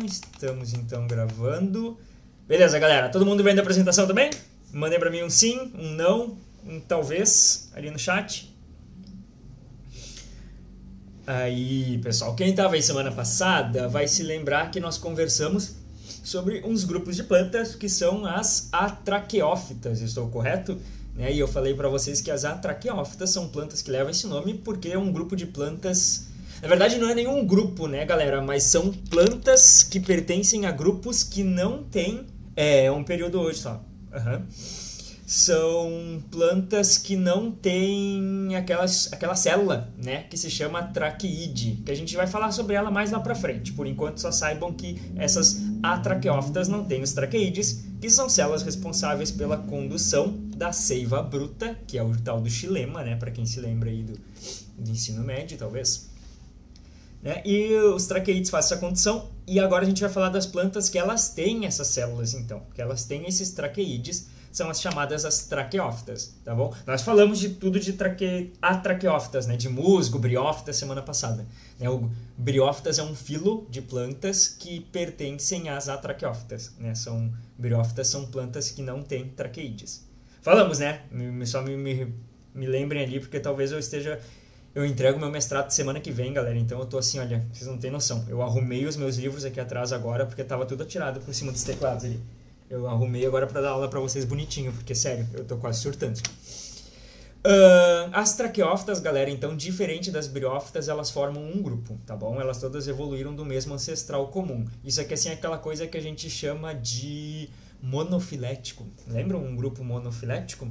Estamos então gravando. Beleza, galera? Todo mundo vendo a apresentação também? Mandem pra mim um sim, um não, um talvez ali no chat. Aí, pessoal, quem estava aí semana passada vai se lembrar que nós conversamos sobre uns grupos de plantas que são as atraqueófitas, estou correto? E eu falei para vocês que as atraqueófitas são plantas que levam esse nome porque é um grupo de plantas... Na verdade não é nenhum grupo, né, galera? Mas são plantas que pertencem a grupos que não têm... É um período hoje só. São plantas que não têm aquela célula, né, que se chama traqueide, que a gente vai falar sobre ela mais lá pra frente. Por enquanto só saibam que essas atraqueófitas não têm os traqueides, que são células responsáveis pela condução da seiva bruta, que é o tal do xilema, né, para quem se lembra aí do ensino médio, talvez. Né? E os traqueides fazem essa condução, e agora a gente vai falar das plantas que elas têm essas células, então, que elas têm esses traqueides, são as chamadas as traqueófitas, tá bom? Nós falamos de tudo de atraqueófitas, né? De musgo, briófitas semana passada. Né? O briófitas é um filo de plantas que pertencem às atraqueófitas, né? Briófitas são plantas que não têm traqueides. Falamos, né? Só me lembrem ali, porque talvez eu entrego meu mestrado semana que vem, galera. Então eu tô assim, olha, vocês não têm noção. Eu arrumei os meus livros aqui atrás agora, porque tava tudo atirado por cima dos teclados ali. Eu arrumei agora para dar aula para vocês bonitinho, porque, sério, eu tô quase surtando. As traqueófitas, galera, então, diferente das briófitas, elas formam um grupo, tá bom? Elas todas evoluíram do mesmo ancestral comum. Isso aqui, assim, é aquela coisa que a gente chama de monofilético. Lembram um grupo monofilético?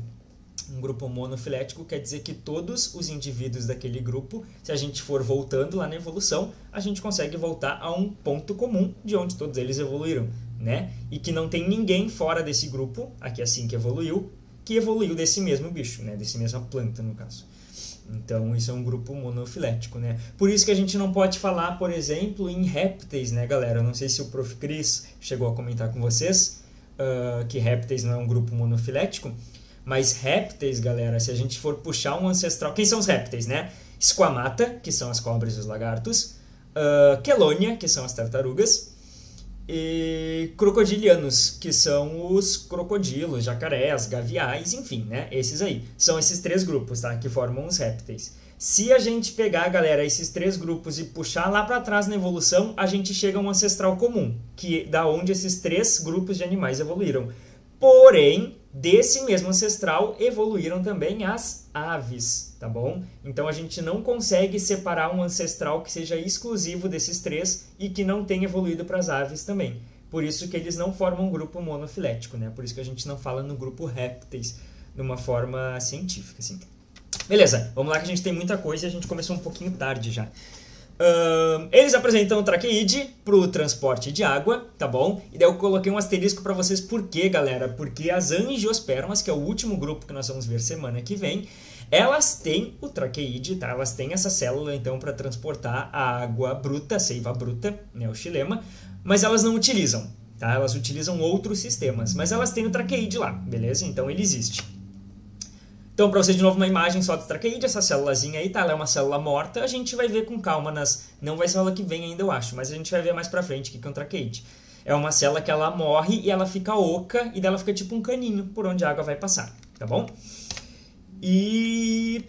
Um grupo monofilético quer dizer que todos os indivíduos daquele grupo, se a gente for voltando lá na evolução, a gente consegue voltar a um ponto comum de onde todos eles evoluíram, né? E que não tem ninguém fora desse grupo, aqui assim que evoluiu desse mesmo bicho, né? Desse mesma planta, no caso. Então, isso é um grupo monofilético, né? Por isso que a gente não pode falar, por exemplo, em répteis, né, galera? Eu não sei se o Prof. Cris chegou a comentar com vocês que répteis não é um grupo monofilético, mas répteis, galera, se a gente for puxar um ancestral... Quem são os répteis, né? Squamata, que são as cobras e os lagartos. Quelônia, que são as tartarugas. E crocodilianos, que são os crocodilos, jacarés, gaviais, enfim, né? Esses aí. São esses três grupos, tá? Que formam os répteis. Se a gente pegar, galera, esses três grupos e puxar lá para trás na evolução, a gente chega a um ancestral comum, que da onde esses três grupos de animais evoluíram. Porém, desse mesmo ancestral evoluíram também as aves, tá bom? Então a gente não consegue separar um ancestral que seja exclusivo desses três e que não tenha evoluído para as aves também. Por isso que eles não formam um grupo monofilético, né? Por isso que a gente não fala no grupo répteis de uma forma científica, assim. Beleza, vamos lá que a gente tem muita coisa e a gente começou um pouquinho tarde já. Eles apresentam o traqueide para o transporte de água, tá bom? E daí eu coloquei um asterisco para vocês por quê, galera? Porque as angiospermas, que é o último grupo que nós vamos ver semana que vem, elas têm o traqueide, tá? Elas têm essa célula, então, para transportar a água bruta, a seiva bruta, né, o xilema, mas elas não utilizam, tá? Elas utilizam outros sistemas, mas elas têm o traqueide lá, beleza? Então ele existe. Então, para vocês, de novo, uma imagem só do traqueide, essa célulazinha aí, tá? Ela é uma célula morta, a gente vai ver com calma não vai ser aula que vem ainda, eu acho, mas a gente vai ver mais pra frente o que é um traqueide. É uma célula que ela morre e ela fica oca, e dela fica tipo um caninho por onde a água vai passar, tá bom? E...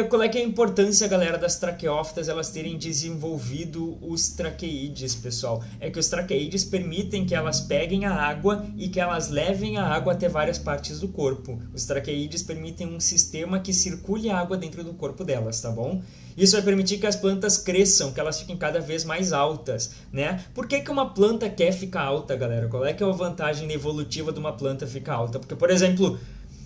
qual é que é a importância, galera, das traqueófitas elas terem desenvolvido os traqueídeos, pessoal? É que os traqueídeos permitem que elas peguem a água e que elas levem a água até várias partes do corpo. Os traqueídeos permitem um sistema que circule a água dentro do corpo delas, tá bom? Isso vai permitir que as plantas cresçam, que elas fiquem cada vez mais altas, né? Por que uma planta quer ficar alta, galera? Qual é que é a vantagem evolutiva de uma planta ficar alta? Porque, por exemplo...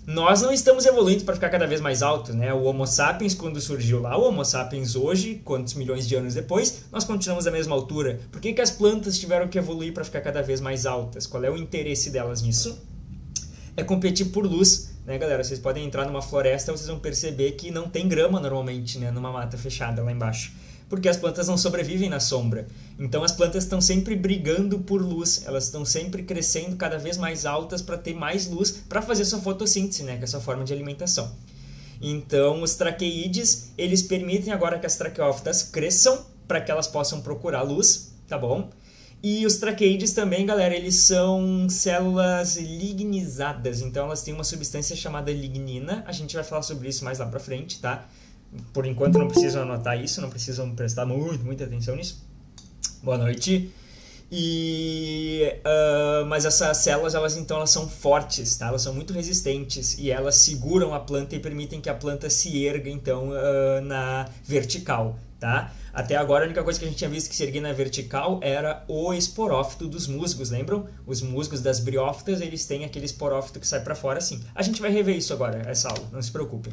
Nós não estamos evoluindo para ficar cada vez mais altos, né? O Homo sapiens, quando surgiu lá, o Homo sapiens hoje, quantos milhões de anos depois, nós continuamos à mesma altura. Por que as plantas tiveram que evoluir para ficar cada vez mais altas? Qual é o interesse delas nisso? É competir por luz, né, galera? Vocês podem entrar numa floresta, vocês vão perceber que não tem grama normalmente, né, numa mata fechada lá embaixo. Porque as plantas não sobrevivem na sombra. Então as plantas estão sempre brigando por luz, elas estão sempre crescendo cada vez mais altas para ter mais luz para fazer sua fotossíntese, né, que é a sua forma de alimentação. Então os traqueídeos, eles permitem agora que as traqueófitas cresçam para que elas possam procurar luz, tá bom? E os traqueides também, galera, eles são células lignizadas, então elas têm uma substância chamada lignina, a gente vai falar sobre isso mais lá pra frente, tá? Por enquanto não precisam anotar isso, não precisam prestar muita atenção nisso. Boa noite. Mas essas células, elas são fortes, tá? Elas são muito resistentes e elas seguram a planta e permitem que a planta se erga, então, na vertical, tá? Até agora, a única coisa que a gente tinha visto que se erguia na vertical era o esporófito dos musgos, lembram? Os musgos das briófitas, eles têm aquele esporófito que sai para fora assim. A gente vai rever isso agora, essa aula, não se preocupem.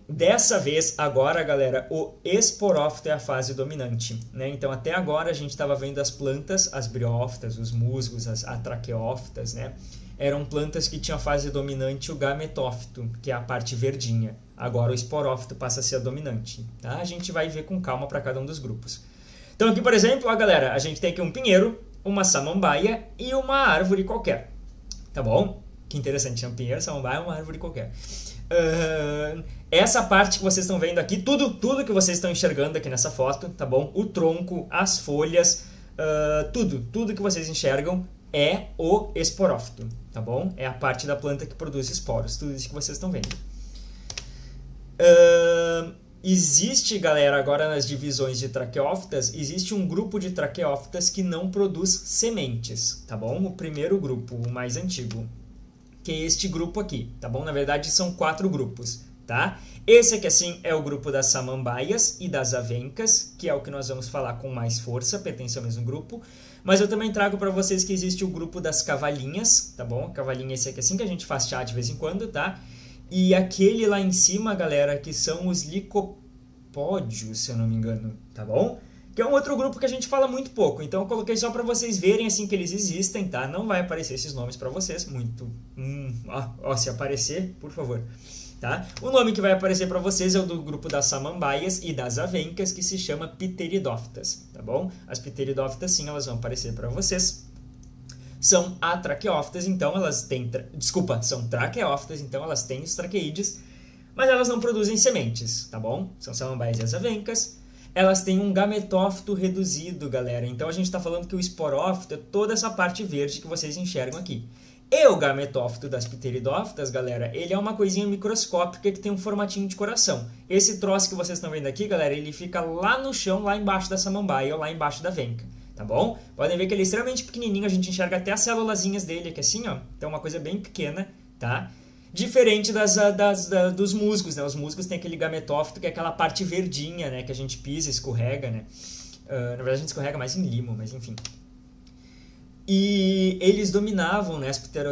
Dessa vez, agora, galera, o esporófito é a fase dominante, né? Então, até agora, a gente estava vendo as plantas, as briófitas, os musgos, as atraqueófitas, né? Eram plantas que tinham a fase dominante o gametófito, que é a parte verdinha. Agora o esporófito passa a ser a dominante, tá? A gente vai ver com calma para cada um dos grupos. Então aqui, por exemplo, ó, galera, a gente tem aqui um pinheiro, uma samambaia e uma árvore qualquer, tá bom? Que interessante, um pinheiro, samambaia, uma árvore qualquer. Essa parte que vocês estão vendo aqui, tudo que vocês estão enxergando aqui nessa foto, tá bom? O tronco, as folhas, tudo que vocês enxergam é o esporófito, tá bom? É a parte da planta que produz esporos, tudo isso que vocês estão vendo. Existe, galera, agora nas divisões de traqueófitas, existe um grupo de traqueófitas que não produz sementes, tá bom? O primeiro grupo, o mais antigo, que é este grupo aqui, tá bom? Na verdade, são 4 grupos, tá? Esse aqui, assim, é o grupo das samambaias e das avencas, que é o que nós vamos falar com mais força, pertence ao mesmo grupo. Mas eu também trago para vocês que existe o grupo das cavalinhas, tá bom? Cavalinha esse aqui, assim, que a gente faz chá de vez em quando, tá? E aquele lá em cima, galera, que são os licopódios, se eu não me engano, tá bom? Que é um outro grupo que a gente fala muito pouco. Então eu coloquei só para vocês verem, assim, que eles existem, tá? Não vai aparecer esses nomes para vocês, muito... se aparecer, por favor. Tá? O nome que vai aparecer para vocês é o do grupo das samambaias e das avencas, que se chama pteridófitas, tá bom? As pteridófitas, sim, elas vão aparecer para vocês. São atraqueófitas, então elas têm... são traqueófitas, então elas têm os traqueídeos, mas elas não produzem sementes, tá bom? São samambaias e as avencas. Elas têm um gametófito reduzido, galera. Então a gente está falando que o esporófito é toda essa parte verde que vocês enxergam aqui. E o gametófito das pteridófitas, galera, ele é uma coisinha microscópica que tem um formatinho de coração. Esse troço que vocês estão vendo aqui, galera, ele fica lá no chão, lá embaixo da samambaia ou lá embaixo da venca, tá bom? Podem ver que ele é extremamente pequenininho, a gente enxerga até as célulazinhas dele aqui assim, ó. Então é uma coisa bem pequena, tá? Diferente dos musgos, né? Os musgos têm aquele gametófito que é aquela parte verdinha, né? Que a gente pisa, escorrega, né? Na verdade a gente escorrega mais em limo, mas enfim... E eles dominavam, né,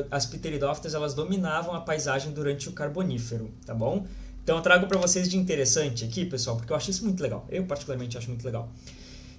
as pteridófitas, elas dominavam a paisagem durante o Carbonífero, tá bom? Então eu trago para vocês de interessante aqui, pessoal, porque eu acho isso muito legal. Eu particularmente acho muito legal.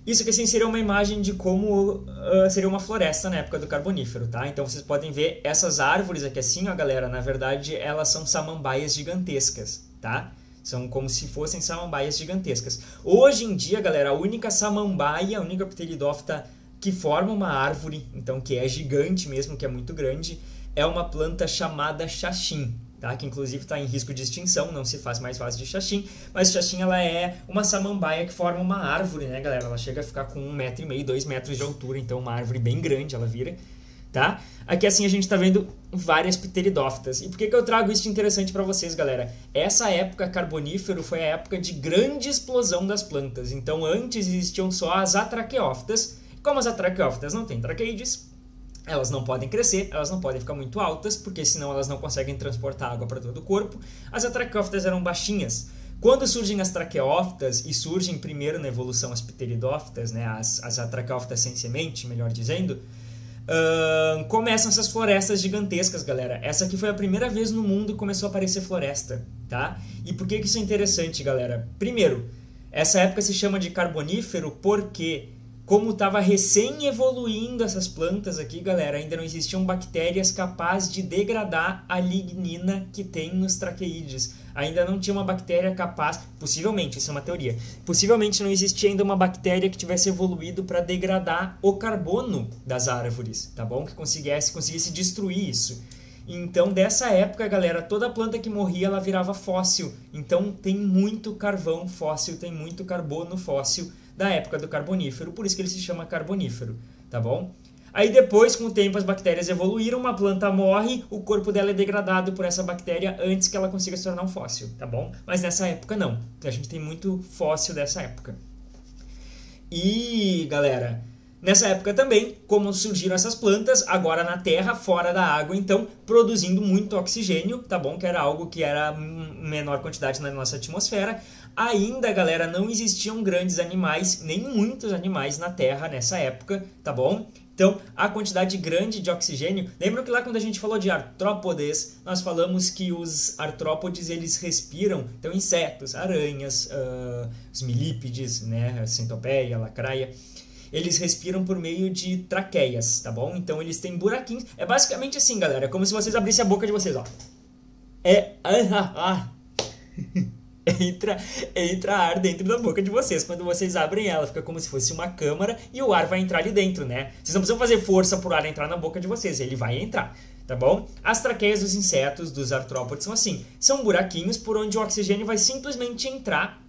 Isso aqui assim, seria uma imagem de como seria uma floresta na época do Carbonífero, tá? Então vocês podem ver essas árvores aqui assim, ó, galera, na verdade elas são samambaias gigantescas, tá? São como se fossem samambaias gigantescas. Hoje em dia, galera, a única samambaia, a única pteridófita que forma uma árvore, então que é gigante mesmo, que é muito grande, é uma planta chamada xaxim, tá? Que inclusive está em risco de extinção, não se faz mais fase de xaxim, mas xaxim ela é uma samambaia que forma uma árvore, né, galera? Ela chega a ficar com 1,5 m, 2 metros de altura, então uma árvore bem grande ela vira, tá? Aqui assim a gente está vendo várias pteridófitas. E por que eu trago isso de interessante para vocês, galera? Essa época Carbonífero foi a época de grande explosão das plantas, então antes existiam só as atraqueófitas. Como as atraqueófitas não têm traqueides, elas não podem crescer, elas não podem ficar muito altas, porque senão elas não conseguem transportar água para todo o corpo. As atraqueófitas eram baixinhas. Quando surgem as traqueófitas, e surgem primeiro na evolução as pteridófitas, né, as atraqueófitas sem semente, melhor dizendo, começam essas florestas gigantescas, galera. Essa aqui foi a primeira vez no mundo que começou a aparecer floresta, tá? E por que isso é interessante, galera? Primeiro, essa época se chama de Carbonífero porque... como estava recém evoluindo essas plantas aqui, galera, ainda não existiam bactérias capazes de degradar a lignina que tem nos traqueídeos. Ainda não tinha uma bactéria capaz, possivelmente, isso é uma teoria, possivelmente não existia ainda uma bactéria que tivesse evoluído para degradar o carbono das árvores, tá bom? Que conseguisse destruir isso. Então, dessa época, galera, toda planta que morria, ela virava fóssil. Então, tem muito carvão fóssil, tem muito carbono fóssil da época do Carbonífero, por isso que ele se chama Carbonífero, tá bom? Aí depois, com o tempo, as bactérias evoluíram, uma planta morre, o corpo dela é degradado por essa bactéria antes que ela consiga se tornar um fóssil, tá bom? Mas nessa época não, a gente tem muito fóssil dessa época. E, galera, nessa época também, como surgiram essas plantas, agora na terra, fora da água, então, produzindo muito oxigênio, tá bom? Que era algo que era menor quantidade na nossa atmosfera. Ainda, galera, não existiam grandes animais, nem muitos animais na terra nessa época, tá bom? Então, a quantidade grande de oxigênio... Lembram que lá quando a gente falou de artrópodes, nós falamos que os artrópodes, eles respiram, então insetos, aranhas, os milípedes, né, a centopeia, a lacraia, eles respiram por meio de traqueias, tá bom? Então, eles têm buraquinhos. É basicamente assim, galera, é como se vocês abrissem a boca de vocês, ó. Entra ar dentro da boca de vocês. Quando vocês abrem ela, fica como se fosse uma câmara e o ar vai entrar ali dentro, né? Vocês não precisam fazer força pro ar entrar na boca de vocês, ele vai entrar, tá bom? As traqueias dos insetos, dos artrópodes, são assim. São buraquinhos por onde o oxigênio vai simplesmente entrar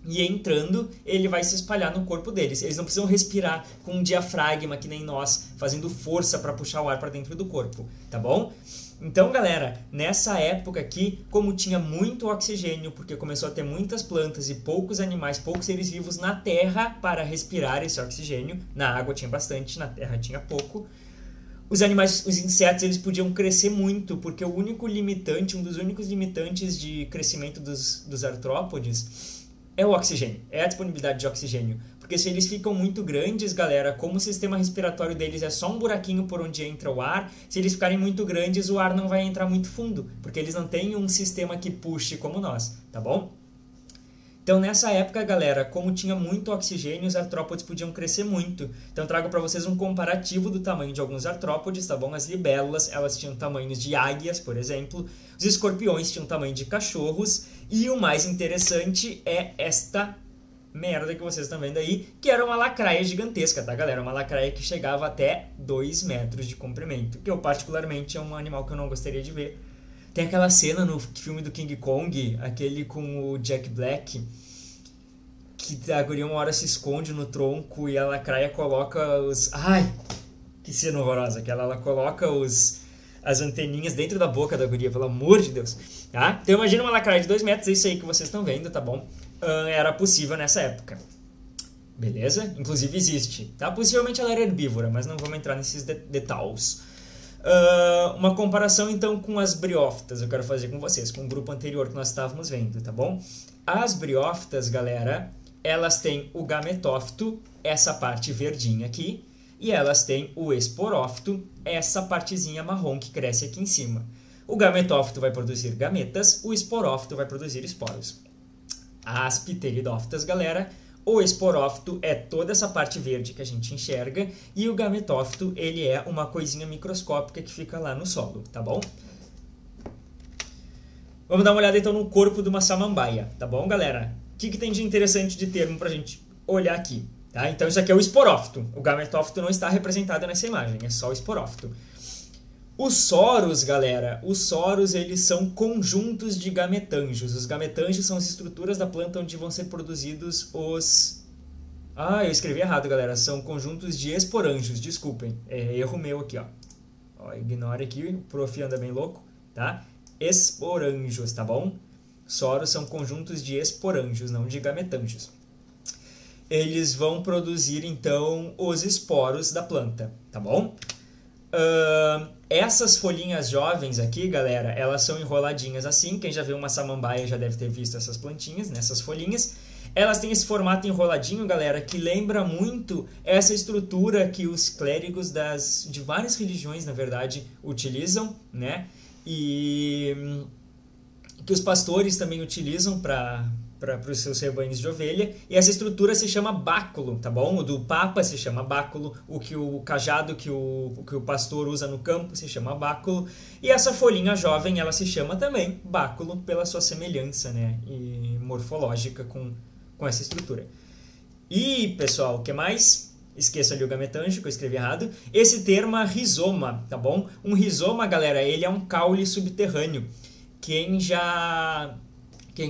e entrando, ele vai se espalhar no corpo deles. Eles não precisam respirar com um diafragma que nem nós, fazendo força para puxar o ar para dentro do corpo, tá bom? Então, galera, nessa época aqui, como tinha muito oxigênio, porque começou a ter muitas plantas e poucos animais, poucos seres vivos na terra para respirar esse oxigênio, na água tinha bastante, na terra tinha pouco, os animais, os insetos, eles podiam crescer muito, porque o único limitante, um dos únicos limitantes de crescimento dos artrópodes é o oxigênio, é a disponibilidade de oxigênio. Porque se eles ficam muito grandes, galera, como o sistema respiratório deles é só um buraquinho por onde entra o ar, se eles ficarem muito grandes, o ar não vai entrar muito fundo, porque eles não têm um sistema que puxe como nós, tá bom? Então, nessa época, galera, como tinha muito oxigênio, os artrópodes podiam crescer muito. Então, trago para vocês um comparativo do tamanho de alguns artrópodes, tá bom? As libélulas, elas tinham tamanhos de águias, por exemplo. Os escorpiões tinham tamanho de cachorros. E o mais interessante é esta merda que vocês estão vendo aí, que era uma lacraia gigantesca, tá, galera? Uma lacraia que chegava até 2 metros de comprimento, que eu, particularmente, é um animal que eu não gostaria de ver. Tem aquela cena no filme do King Kong, aquele com o Jack Black, que a guria uma hora se esconde no tronco e a lacraia coloca os... Ai, que cena horrorosa, que ela coloca as anteninhas dentro da boca da guria, pelo amor de Deus. Tá? Então imagina uma lacraia de 2 metros, é isso aí que vocês estão vendo, tá bom? Era possível nessa época. Beleza? Inclusive existe. Tá? Possivelmente ela era herbívora, mas não vamos entrar nesses detalhes. Uma comparação então com as briófitas eu quero fazer com vocês, com o grupo anterior que nós estávamos vendo, tá bom? As briófitas, galera, elas têm o gametófito, essa parte verdinha aqui, e elas têm o esporófito, essa partezinha marrom que cresce aqui em cima. O gametófito vai produzir gametas, o esporófito vai produzir esporos. As pteridófitas, galera, o esporófito é toda essa parte verde que a gente enxerga e o gametófito, ele é uma coisinha microscópica que fica lá no solo, tá bom? Vamos dar uma olhada então no corpo de uma samambaia, tá bom, galera? O que tem de interessante de termo pra gente olhar aqui? Tá? Então isso aqui é o esporófito, o gametófito não está representado nessa imagem, é só o esporófito. Os soros, galera, os soros eles são conjuntos de gametângios. Os gametângios são as estruturas da planta onde vão ser produzidos os... Ah, eu escrevi errado, galera. São conjuntos de esporângios, desculpem. É erro meu aqui, ó. Ignore aqui, o prof anda bem louco, tá? Esporângios, tá bom? Soros são conjuntos de esporângios, não de gametângios. Eles vão produzir, então, os esporos da planta, tá bom? Essas folhinhas jovens aqui, galera, elas são enroladinhas assim. Quem já viu uma samambaia já deve ter visto essas plantinhas, nessas folhinhas. Elas têm esse formato enroladinho, galera, que lembra muito essa estrutura que os clérigos de várias religiões, na verdade, utilizam, né? E que os pastores também utilizam para os seus rebanhos de ovelha, e essa estrutura se chama báculo, tá bom? O do papa se chama báculo, o cajado que o pastor usa no campo se chama báculo, e essa folhinha jovem, ela se chama também báculo pela sua semelhança, né, e morfológica com essa estrutura. E, pessoal, o que mais? Esqueça ali o gametanjo, que eu escrevi errado. Esse termo é rizoma, tá bom? Um rizoma, galera, ele é um caule subterrâneo. Quem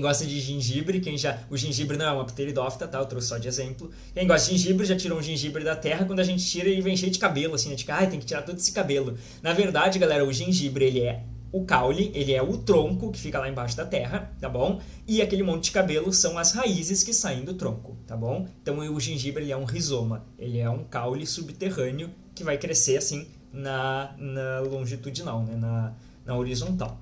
gosta de gengibre, o gengibre não é uma pteridófita, tá? Eu trouxe só de exemplo. Quem gosta de gengibre já tirou um gengibre da terra, quando a gente tira ele vem cheio de cabelo, assim, né? Tipo, tem que tirar todo esse cabelo. Na verdade, galera, o gengibre, ele é o caule, ele é o tronco que fica lá embaixo da terra, tá bom? E aquele monte de cabelo são as raízes que saem do tronco, tá bom? Então o gengibre, ele é um rizoma, ele é um caule subterrâneo que vai crescer, assim, na longitudinal, né? Na horizontal.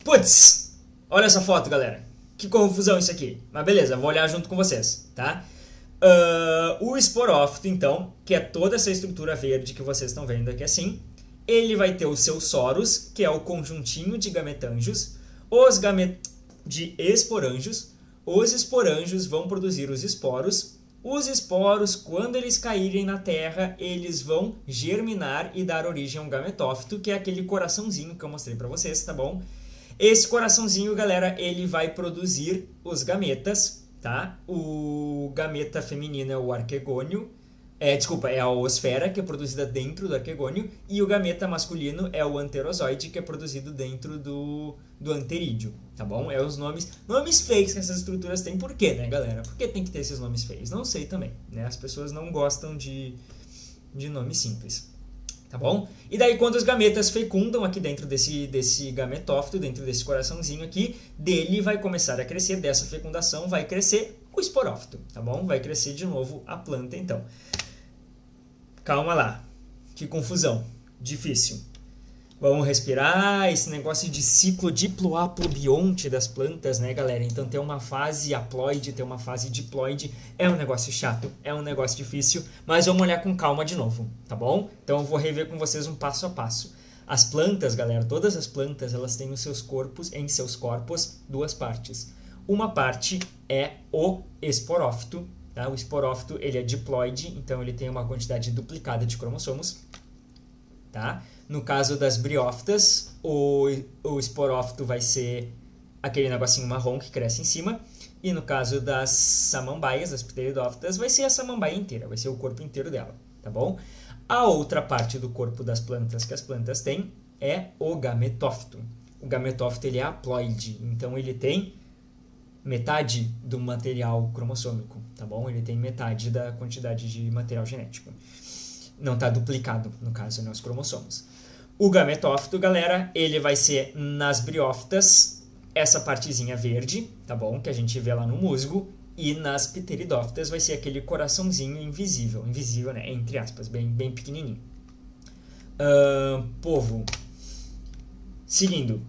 Putz! Olha essa foto, galera. Que confusão isso aqui. Mas beleza, vou olhar junto com vocês, tá? O esporófito, então, que é toda essa estrutura verde que vocês estão vendo aqui assim, ele vai ter os seus soros, que é o conjuntinho de gametanjos, de esporanjos. Os esporanjos vão produzir os esporos. Os esporos, quando eles caírem na terra, eles vão germinar e dar origem a um gametófito, que é aquele coraçãozinho que eu mostrei pra vocês, tá bom? Esse coraçãozinho, galera, ele vai produzir os gametas, tá? O gameta feminino é o arquegônio, é a oosfera, que é produzida dentro do arquegônio, e o gameta masculino é o anterozoide, que é produzido dentro do anterídeo, tá bom? É os nomes feios que essas estruturas têm. Por quê, né, galera? Por que tem que ter esses nomes feios? Não sei também, né? As pessoas não gostam de nomes simples. Tá bom? E daí, quando os gametas fecundam aqui dentro desse gametófito, dentro desse coraçãozinho aqui, dele vai começar a crescer, dessa fecundação vai crescer o esporófito, tá bom? Vai crescer de novo a planta, então. Calma lá. Que confusão. Difícil. Vamos respirar. Esse negócio de ciclo diploaplobionte das plantas, né, galera? Então, tem uma fase haploide, tem uma fase diploide. É um negócio chato, é um negócio difícil, mas vamos olhar com calma de novo, tá bom? Então, eu vou rever com vocês um passo a passo. As plantas, galera, todas as plantas, elas têm em seus corpos duas partes. Uma parte é o esporófito, tá? O esporófito, ele é diploide, então ele tem uma quantidade duplicada de cromossomos, tá? No caso das briófitas, o esporófito vai ser aquele negocinho marrom que cresce em cima. E no caso das samambaias, das pteridófitas, vai ser a samambaia inteira, vai ser o corpo inteiro dela, tá bom? A outra parte do corpo das plantas que as plantas têm é o gametófito. O gametófito, ele é haploide, então ele tem metade do material cromossômico, tá bom? Ele tem metade da quantidade de material genético. Não está duplicado, no caso, nos cromossomos. O gametófito, galera, ele vai ser nas briófitas, essa partezinha verde, tá bom? Que a gente vê lá no musgo. E nas pteridófitas vai ser aquele coraçãozinho invisível. Invisível, né? Entre aspas, bem pequenininho. Povo. Seguindo.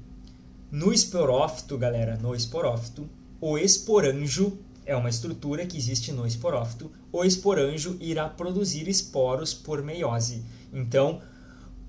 No esporófito, galera, no esporófito, o esporanjo é uma estrutura que existe no esporófito. O esporanjo irá produzir esporos por meiose. Então,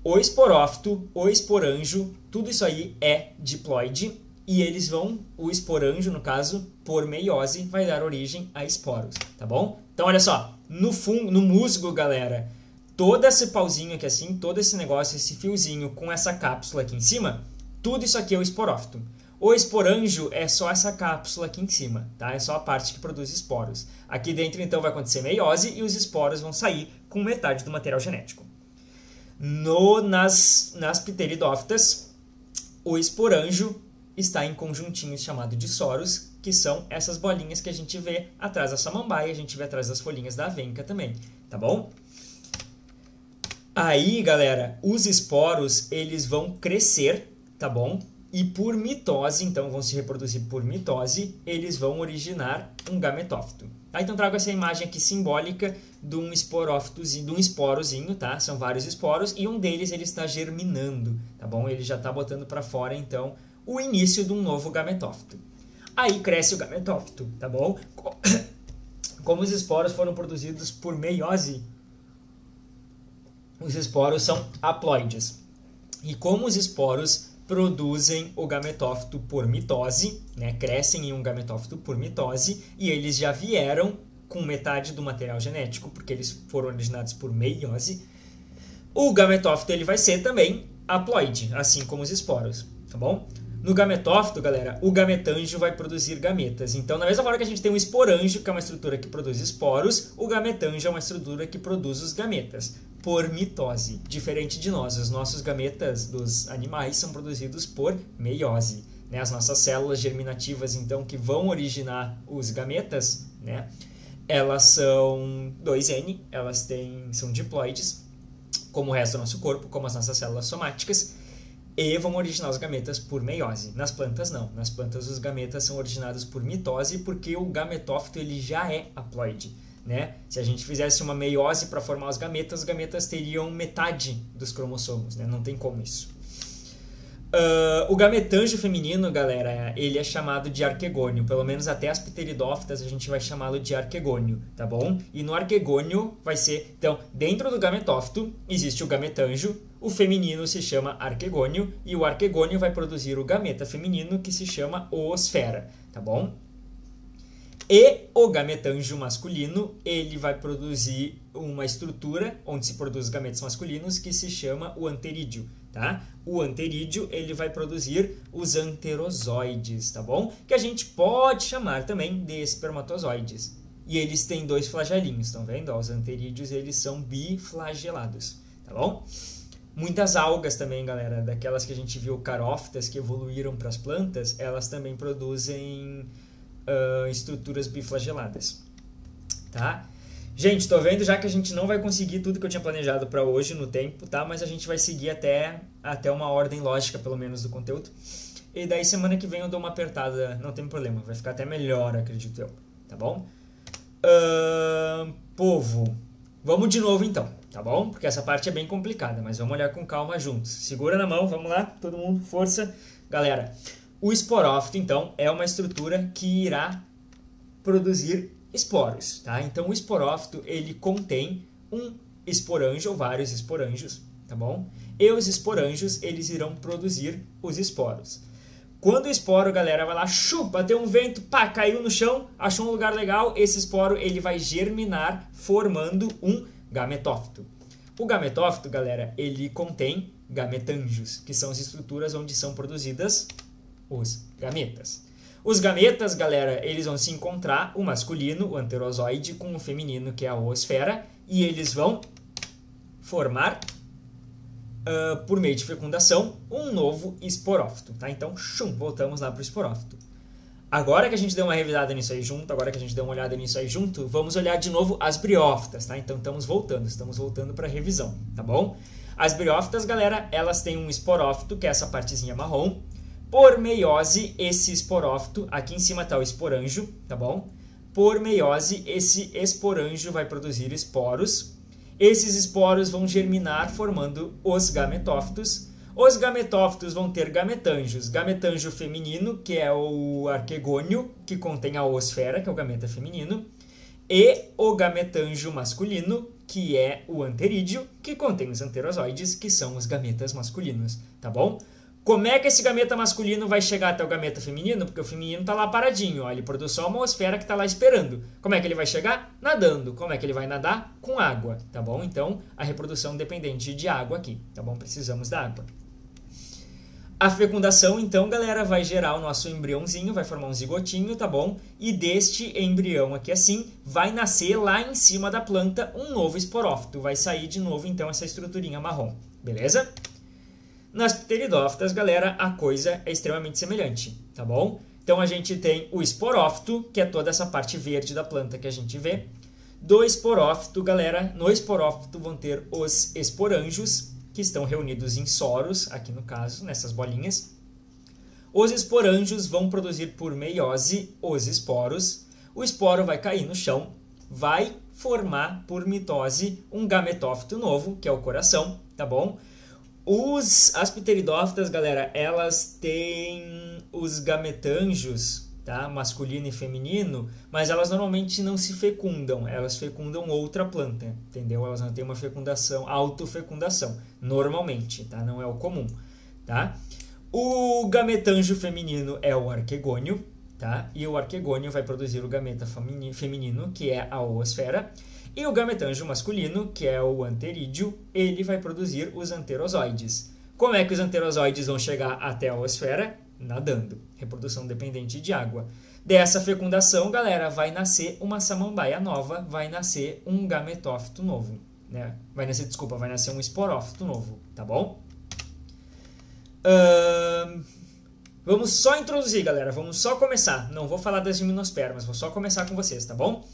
o esporófito, o esporanjo, tudo isso aí é diploide. E eles vão, o esporanjo, no caso, por meiose, vai dar origem a esporos, tá bom? Então, olha só, no musgo, galera, todo esse pauzinho aqui assim, todo esse negócio, esse fiozinho com essa cápsula aqui em cima, tudo isso aqui é o esporófito. O esporanjo é só essa cápsula aqui em cima, tá? É só a parte que produz esporos. Aqui dentro, então, vai acontecer meiose e os esporos vão sair com metade do material genético. Nas pteridófitas, o esporanjo está em conjuntinhos chamados de soros, que são essas bolinhas que a gente vê atrás da samambaia, a gente vê atrás das folhinhas da avenca também, tá bom? Aí, galera, os esporos, eles vão crescer, tá bom? E por mitose, então vão se reproduzir por mitose, eles vão originar um gametófito. Tá? Então trago essa imagem aqui simbólica de um esporófitozinho, de um esporozinho, tá? São vários esporos e um deles ele está germinando, tá bom? Ele já está botando para fora, então, o início de um novo gametófito. Aí cresce o gametófito, tá bom? Como os esporos foram produzidos por meiose, os esporos são haploides. E como os esporos produzem o gametófito por mitose, né? Crescem em um gametófito por mitose, e eles já vieram com metade do material genético, porque eles foram originados por meiose, o gametófito ele vai ser também haploide, assim como os esporos, tá bom? No gametófito, galera, o gametanjo vai produzir gametas. Então, na mesma forma que a gente tem um esporanjo, que é uma estrutura que produz esporos, o gametanjo é uma estrutura que produz os gametas, por mitose. Diferente de nós, os nossos gametas dos animais são produzidos por meiose. Né? As nossas células germinativas, então, que vão originar os gametas, né? Elas são 2N, são diploides, como o resto do nosso corpo, como as nossas células somáticas, e vão originar os gametas por meiose. Nas plantas, não. Nas plantas, os gametas são originados por mitose, porque o gametófito ele já é haploide. Né? Se a gente fizesse uma meiose para formar os gametas teriam metade dos cromossomos. Né? Não tem como isso. O gametanjo feminino, galera, ele é chamado de arquegônio. Pelo menos até as pteridófitas a gente vai chamá-lo de arquegônio, tá bom? E no arquegônio vai ser... Então, dentro do gametófito existe o gametanjo, o feminino se chama arquegônio, e o arquegônio vai produzir o gameta feminino, que se chama oosfera, tá bom? E o gametanjo masculino, ele vai produzir uma estrutura onde se produz gametas masculinos, que se chama o anterídeo, tá? O anterídeo, ele vai produzir os anterozoides, tá bom? Que a gente pode chamar também de espermatozoides. E eles têm 2 flagelinhos, estão vendo? Ó, os anterídeos, eles são biflagelados, tá bom? Muitas algas também, galera, daquelas que a gente viu, carófitas, que evoluíram para as plantas, elas também produzem estruturas biflageladas, tá? Gente, tô vendo já que a gente não vai conseguir tudo que eu tinha planejado para hoje no tempo, tá? Mas a gente vai seguir até uma ordem lógica, pelo menos, do conteúdo. E daí semana que vem eu dou uma apertada, não tem problema, vai ficar até melhor, acredito eu, tá bom? Povo, vamos de novo então, tá bom? Porque essa parte é bem complicada, mas vamos olhar com calma juntos. Segura na mão, vamos lá, todo mundo, força. Galera, o esporófito, então, é uma estrutura que irá produzir esporos, tá? Então, o esporófito, ele contém um esporanjo ou vários esporanjos, tá bom? E os esporanjos, eles irão produzir os esporos. Quando o esporo, galera, vai lá, bateu um vento, pá, caiu no chão, achou um lugar legal, esse esporo, ele vai germinar formando um gametófito. O gametófito, galera, ele contém gametanjos, que são as estruturas onde são produzidas os gametas. Os gametas, galera, eles vão se encontrar, o masculino, o anterozoide, com o feminino, que é a oosfera, e eles vão formar, por meio de fecundação, um novo esporófito, tá? Então, voltamos lá para o esporófito. Agora que a gente deu uma revisada nisso aí junto, agora que a gente deu uma olhada nisso aí junto, vamos olhar de novo as briófitas, tá? Então, estamos voltando para a revisão, tá bom? As briófitas, galera, elas têm um esporófito, que é essa partezinha marrom. Por meiose, esse esporófito, aqui em cima está o esporanjo, tá bom? Por meiose, esse esporanjo vai produzir esporos. Esses esporos vão germinar formando os gametófitos. Os gametófitos vão ter gametanjos. Gametanjo feminino, que é o arquegônio, que contém a oosfera, que é o gameta feminino. E o gametanjo masculino, que é o anterídeo, que contém os anterozoides, que são os gametas masculinos, tá bom? Como é que esse gameta masculino vai chegar até o gameta feminino? Porque o feminino está lá paradinho, ó, ele produz só uma oosfera que está lá esperando. Como é que ele vai chegar? Nadando. Como é que ele vai nadar? Com água, tá bom? Então, a reprodução dependente de água aqui, tá bom? Precisamos da água. A fecundação, então, galera, vai gerar o nosso embriãozinho, vai formar um zigotinho, tá bom? E deste embrião aqui assim, vai nascer lá em cima da planta um novo esporófito. Vai sair de novo, então, essa estruturinha marrom, beleza? Nas pteridófitas, galera, a coisa é extremamente semelhante, tá bom? Então, a gente tem o esporófito, que é toda essa parte verde da planta que a gente vê. Do esporófito, galera, no esporófito vão ter os esporanjos, que estão reunidos em soros, aqui no caso, nessas bolinhas. Os esporanjos vão produzir por meiose os esporos. O esporo vai cair no chão, vai formar por mitose um gametófito novo, que é o coração, tá bom? As pteridófitas, galera, elas têm os gametanjos, tá? Masculino e feminino, mas elas normalmente não se fecundam, elas fecundam outra planta, entendeu? Elas não têm uma fecundação, autofecundação, normalmente, tá? Não é o comum, tá? O gametanjo feminino é o arquegônio, tá? E o arquegônio vai produzir o gameta feminino, que é a oosfera. E o gametanjo masculino, que é o anterídeo, ele vai produzir os anterozoides. Como é que os anterozoides vão chegar até a oosfera? nadando. Reprodução dependente de água. Dessa fecundação, galera, vai nascer uma samambaia nova, vai nascer um gametófito novo, né? Vai nascer um esporófito novo, tá bom? Vamos só introduzir, galera, vamos só começar. Não vou falar das gimnospermas, vou só começar com vocês, tá bom?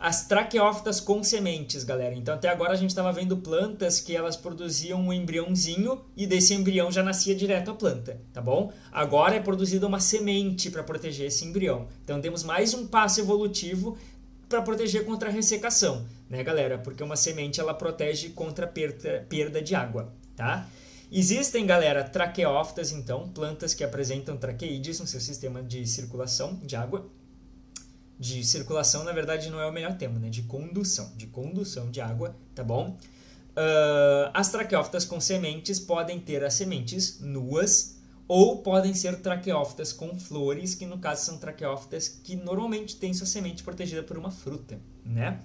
As traqueófitas com sementes, galera. Então, até agora a gente estava vendo plantas que elas produziam um embriãozinho e desse embrião já nascia direto a planta, tá bom? Agora é produzida uma semente para proteger esse embrião. Então, temos mais um passo evolutivo para proteger contra a ressecação, né, galera? Porque uma semente, ela protege contra a perda de água, tá? Existem, galera, traqueófitas, então, plantas que apresentam traqueídeos no seu sistema de circulação de água. De circulação, na verdade, não é o melhor termo, né? De condução de água, tá bom? As traqueófitas com sementes podem ter as sementes nuas ou podem ser traqueófitas com flores, que no caso são traqueófitas que normalmente têm sua semente protegida por uma fruta, né?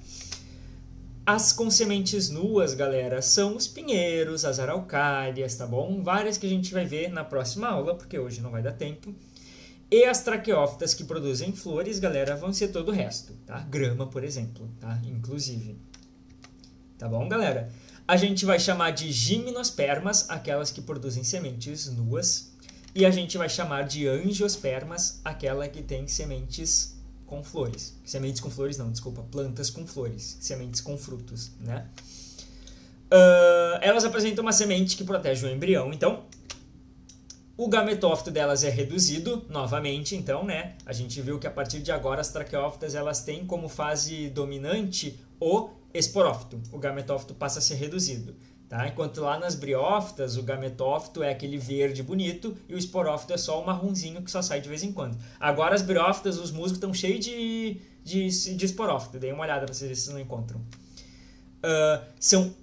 As com sementes nuas, galera, são os pinheiros, as araucárias, tá bom? Várias que a gente vai ver na próxima aula, porque hoje não vai dar tempo. E as traqueófitas que produzem flores, galera, vão ser todo o resto, tá? Grama, por exemplo, tá? Inclusive. Tá bom, galera? A gente vai chamar de gimnospermas, aquelas que produzem sementes nuas. E a gente vai chamar de angiospermas, aquela que tem sementes com flores. Sementes com flores não, desculpa. Plantas com flores. Sementes com frutos, né? Elas apresentam uma semente que protege o embrião, então... O gametófito delas é reduzido, novamente, então, né? A gente viu que a partir de agora as traqueófitas elas têm como fase dominante o esporófito. O gametófito passa a ser reduzido, tá? Enquanto lá nas briófitas o gametófito é aquele verde bonito e o esporófito é só o marronzinho que só sai de vez em quando. Agora as briófitas, os musgos estão cheios de esporófito. Dêem uma olhada para vocês ver se vocês não encontram. São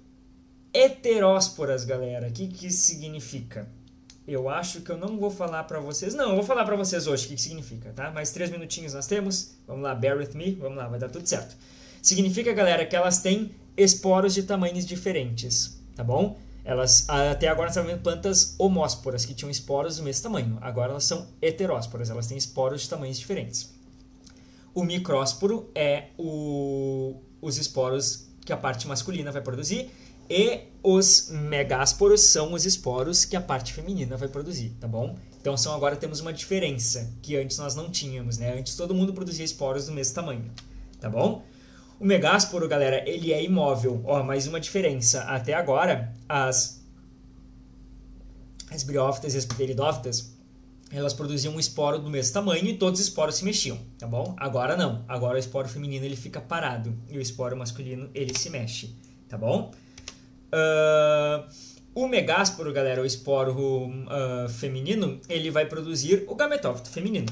heterósporas, galera. O que isso significa? Eu acho que eu não vou falar pra vocês. Não, eu vou falar pra vocês hoje o que significa, tá? Mais 3 minutinhos nós temos. Vamos lá, bear with me. Vamos lá, vai dar tudo certo. Significa, galera, que elas têm esporos de tamanhos diferentes, tá bom? Elas, até agora, nós estamos vendo plantas homósporas, que tinham esporos do mesmo tamanho. Agora elas são heterósporas, elas têm esporos de tamanhos diferentes. O micrósporo é os esporos que a parte masculina vai produzir. E os megásporos são os esporos que a parte feminina vai produzir, tá bom? Então agora temos uma diferença que antes nós não tínhamos, né? Antes todo mundo produzia esporos do mesmo tamanho, tá bom? O megásporo, galera, ele é imóvel. Ó, mais uma diferença. Até agora, as briófitas e as pteridófitas, elas produziam um esporo do mesmo tamanho e todos os esporos se mexiam, tá bom? Agora não. Agora o esporo feminino ele fica parado e o esporo masculino ele se mexe, tá bom? O megásporo, galera, o esporo feminino, ele vai produzir o gametófito feminino.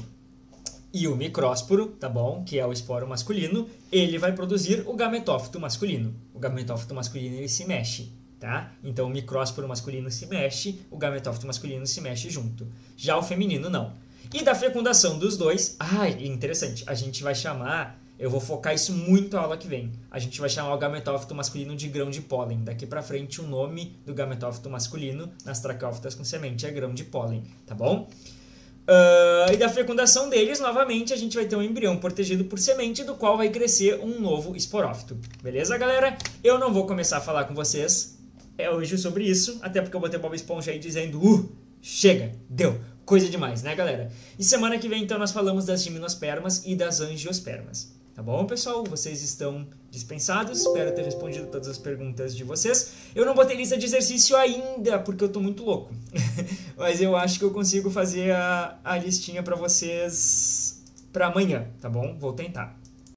E o micrósporo, tá bom, que é o esporo masculino, ele vai produzir o gametófito masculino. O gametófito masculino, ele se mexe, tá? Então o micrósporo masculino se mexe, o gametófito masculino se mexe junto. Já o feminino, não. E da fecundação dos dois, interessante, a gente vai chamar... Eu vou focar isso muito na aula que vem. A gente vai chamar o gametófito masculino de grão de pólen. Daqui pra frente, o nome do gametófito masculino nas traqueófitas com semente é grão de pólen, tá bom? E da fecundação deles, novamente, a gente vai ter um embrião protegido por semente, do qual vai crescer um novo esporófito. Beleza, galera? Eu não vou começar a falar com vocês hoje sobre isso, até porque eu botei Bob Esponja aí dizendo, chega, deu. Coisa demais, né, galera? E semana que vem, então, nós falamos das gimnospermas e das angiospermas. Tá bom, pessoal? Vocês estão dispensados. Espero ter respondido todas as perguntas de vocês. Eu não botei lista de exercício ainda, porque eu tô muito louco. Mas eu acho que eu consigo fazer a listinha pra vocês pra amanhã, tá bom? Vou tentar.